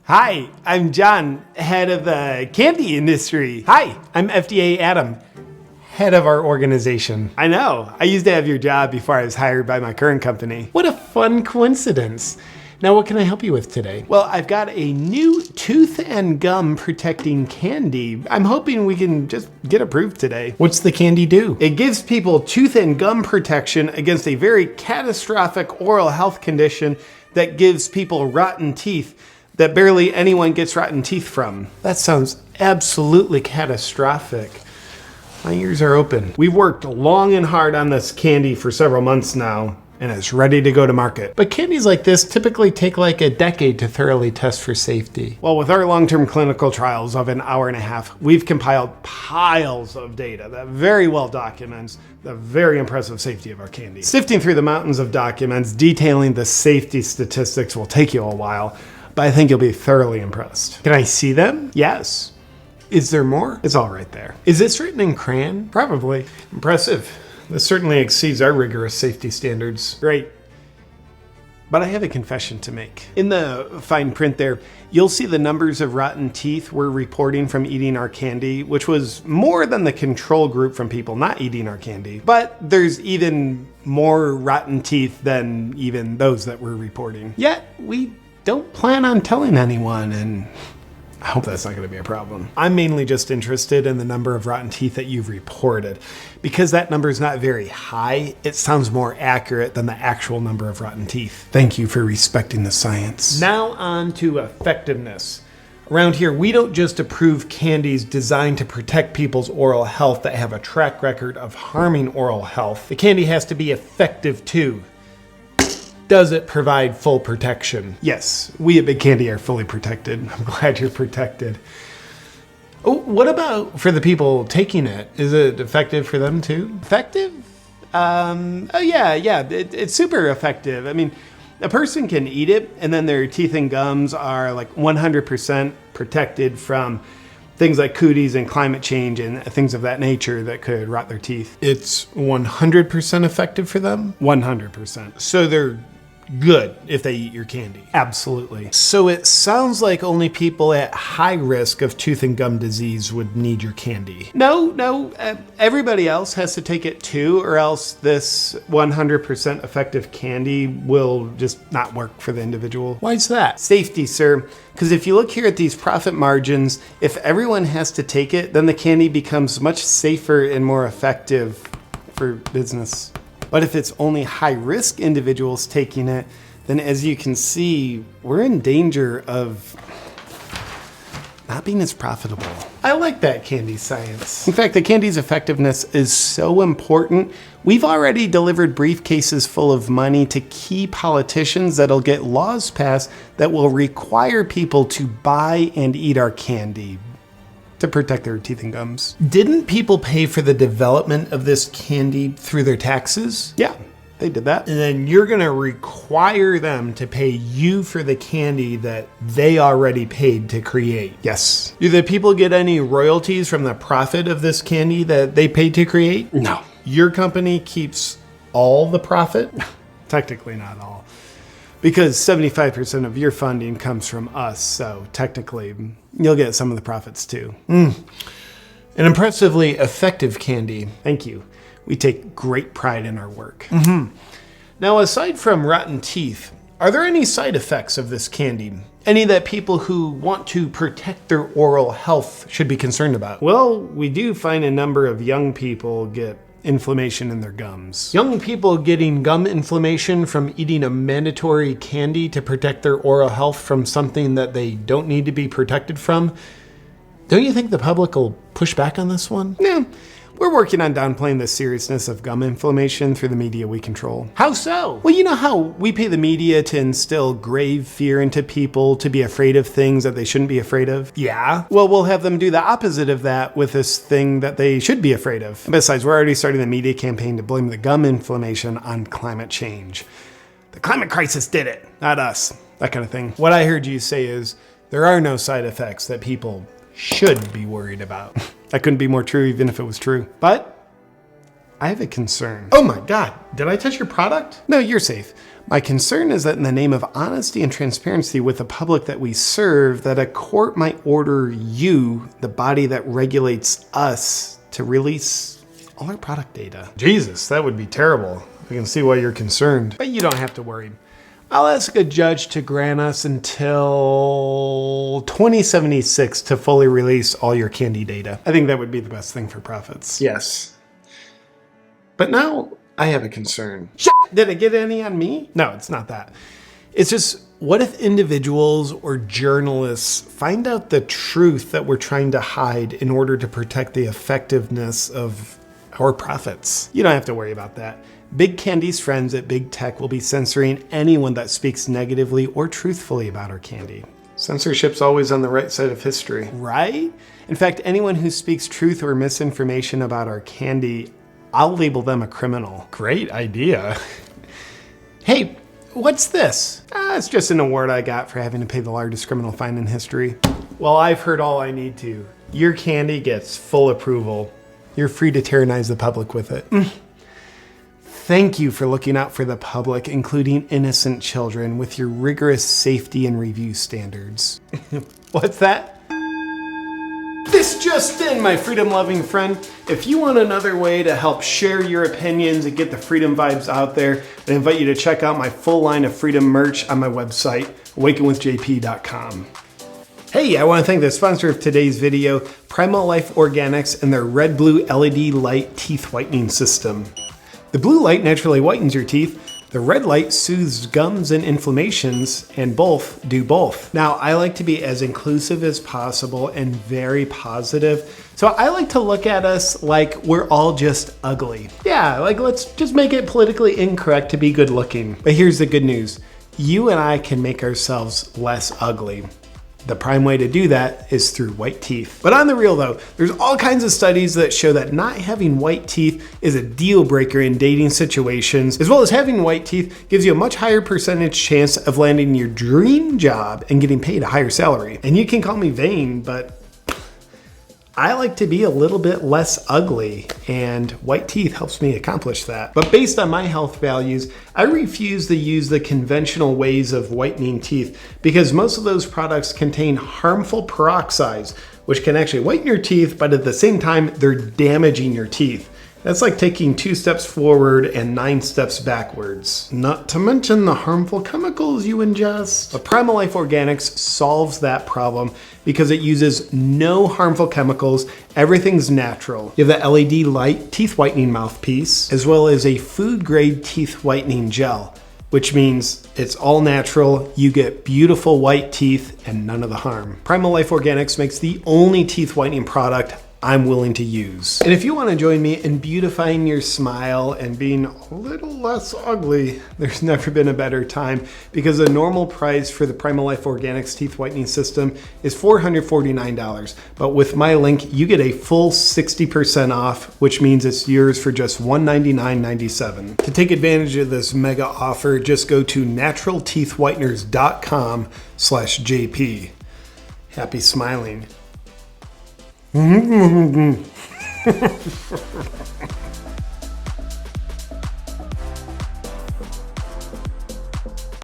Hi, I'm John, head of the candy industry. Hi, I'm FDA Adam, head of our organization. I know, I used to have your job before I was hired by my current company. What a fun coincidence. Now, what can I help you with today? Well, I've got a new tooth and gum protecting candy. I'm hoping we can just get approved today. What's the candy do? It gives people tooth and gum protection against a very catastrophic oral health condition that gives people rotten teeth that barely anyone gets rotten teeth from. That sounds absolutely catastrophic. My ears are open. We've worked long and hard on this candy for several months now, and it's ready to go to market. But candies like this typically take like a decade to thoroughly test for safety. Well, with our long-term clinical trials of an hour and a half, we've compiled piles of data that very well documents the very impressive safety of our candy. Sifting through the mountains of documents detailing the safety statistics will take you a while, but I think you'll be thoroughly impressed. Can I see them? Yes. Is there more? It's all right there. Is this written in crayon? Probably. Impressive. This certainly exceeds our rigorous safety standards. Great. But I have a confession to make. In the fine print there, you'll see the numbers of rotten teeth we're reporting from eating our candy, which was more than the control group from people not eating our candy. But there's even more rotten teeth than even those that we're reporting. Yet, we don't plan on telling anyone, and I hope that's not going to be a problem. I'm mainly just interested in the number of rotten teeth that you've reported. Because that number is not very high, it sounds more accurate than the actual number of rotten teeth. Thank you for respecting the science. Now on to effectiveness. Around here, we don't just approve candies designed to protect people's oral health that have a track record of harming oral health. The candy has to be effective too. Does it provide full protection? Yes, we at Big Candy are fully protected. I'm glad you're protected. Oh, what about for the people taking it? Is it effective for them too? Effective? It's super effective. I mean, a person can eat it and then their teeth and gums are like 100% protected from things like cooties and climate change and things of that nature that could rot their teeth. It's 100% effective for them? 100%. So they're good if they eat your candy. Absolutely. So it sounds like only people at high risk of tooth and gum disease would need your candy. No, everybody else has to take it too, or else this 100% effective candy will just not work for the individual. Why is that? Safety, sir. Because if you look here at these profit margins, if everyone has to take it, then the candy becomes much safer and more effective for business. But if it's only high-risk individuals taking it, then as you can see, we're in danger of not being as profitable. I like that candy science. In fact, the candy's effectiveness is so important, we've already delivered briefcases full of money to key politicians that'll get laws passed that will require people to buy and eat our candy to protect their teeth and gums. Didn't people pay for the development of this candy through their taxes? Yeah, they did that. And then you're gonna require them to pay you for the candy that they already paid to create. Yes. Do the people get any royalties from the profit of this candy that they paid to create? No. Your company keeps all the profit? Technically not all. Because 75% of your funding comes from us, so technically you'll get some of the profits too. An impressively effective candy. Thank you. We take great pride in our work. Now, aside from rotten teeth, are there any side effects of this candy? Any that people who want to protect their oral health should be concerned about? Well, we do find a number of young people get inflammation in their gums. Young people getting gum inflammation from eating a mandatory candy to protect their oral health from something that they don't need to be protected from. Don't you think the public will push back on this one? Yeah. We're working on downplaying the seriousness of gum inflammation through the media we control. How so? Well, you know how we pay the media to instill grave fear into people to be afraid of things that they shouldn't be afraid of? Yeah. Well, we'll have them do the opposite of that with this thing that they should be afraid of. And besides, we're already starting the media campaign to blame the gum inflammation on climate change. The climate crisis did it, not us. That kind of thing. What I heard you say is there are no side effects that people should be worried about. That couldn't be more true even if it was true. But I have a concern. Oh my God, did I touch your product? No, you're safe. My concern is that in the name of honesty and transparency with the public that we serve, that a court might order you, the body that regulates us, to release all our product data. Jesus, that would be terrible. I can see why you're concerned. But you don't have to worry. I'll ask a judge to grant us until 2076 to fully release all your candy data. I think that would be the best thing for profits. Yes. But now I have a concern. Shit! Did it get any on me? No, it's not that. It's just, what if individuals or journalists find out the truth that we're trying to hide in order to protect the effectiveness of our profits? You don't have to worry about that. Big Candy's friends at Big Tech will be censoring anyone that speaks negatively or truthfully about our candy. Censorship's always on the right side of history. Right? In fact, anyone who speaks truth or misinformation about our candy, I'll label them a criminal. Great idea. Hey, what's this? It's just an award I got for having to pay the largest criminal fine in history. Well, I've heard all I need to. Your candy gets full approval. You're free to tyrannize the public with it. Thank you for looking out for the public, including innocent children, with your rigorous safety and review standards. What's that? This just in, my freedom-loving friend. If you want another way to help share your opinions and get the freedom vibes out there, I invite you to check out my full line of freedom merch on my website, awakenwithjp.com. Hey, I want to thank the sponsor of today's video, Primal Life Organics, and their red blue LED light teeth whitening system. The blue light naturally whitens your teeth. The red light soothes gums and inflammations, and both do both. Now, I like to be as inclusive as possible and very positive. So I like to look at us like we're all just ugly. Yeah, like let's just make it politically incorrect to be good looking. But here's the good news. You and I can make ourselves less ugly. The prime way to do that is through white teeth. But on the real though, there's all kinds of studies that show that not having white teeth is a deal breaker in dating situations, as well as having white teeth gives you a much higher percentage chance of landing your dream job and getting paid a higher salary. And you can call me vain, but I like to be a little bit less ugly, and white teeth helps me accomplish that. But based on my health values, I refuse to use the conventional ways of whitening teeth because most of those products contain harmful peroxides, which can actually whiten your teeth, but at the same time, they're damaging your teeth. That's like taking 2 steps forward and 9 steps backwards. Not to mention the harmful chemicals you ingest. But Primal Life Organics solves that problem because it uses no harmful chemicals. Everything's natural. You have the LED light teeth whitening mouthpiece, as well as a food grade teeth whitening gel, which means it's all natural. You get beautiful white teeth and none of the harm. Primal Life Organics makes the only teeth whitening product I'm willing to use. And if you want to join me in beautifying your smile and being a little less ugly, there's never been a better time because the normal price for the Primal Life Organics teeth whitening system is $449. But with my link, you get a full 60% off, which means it's yours for just $199.97. To take advantage of this mega offer, just go to naturalteethwhiteners.com/JP. Happy smiling.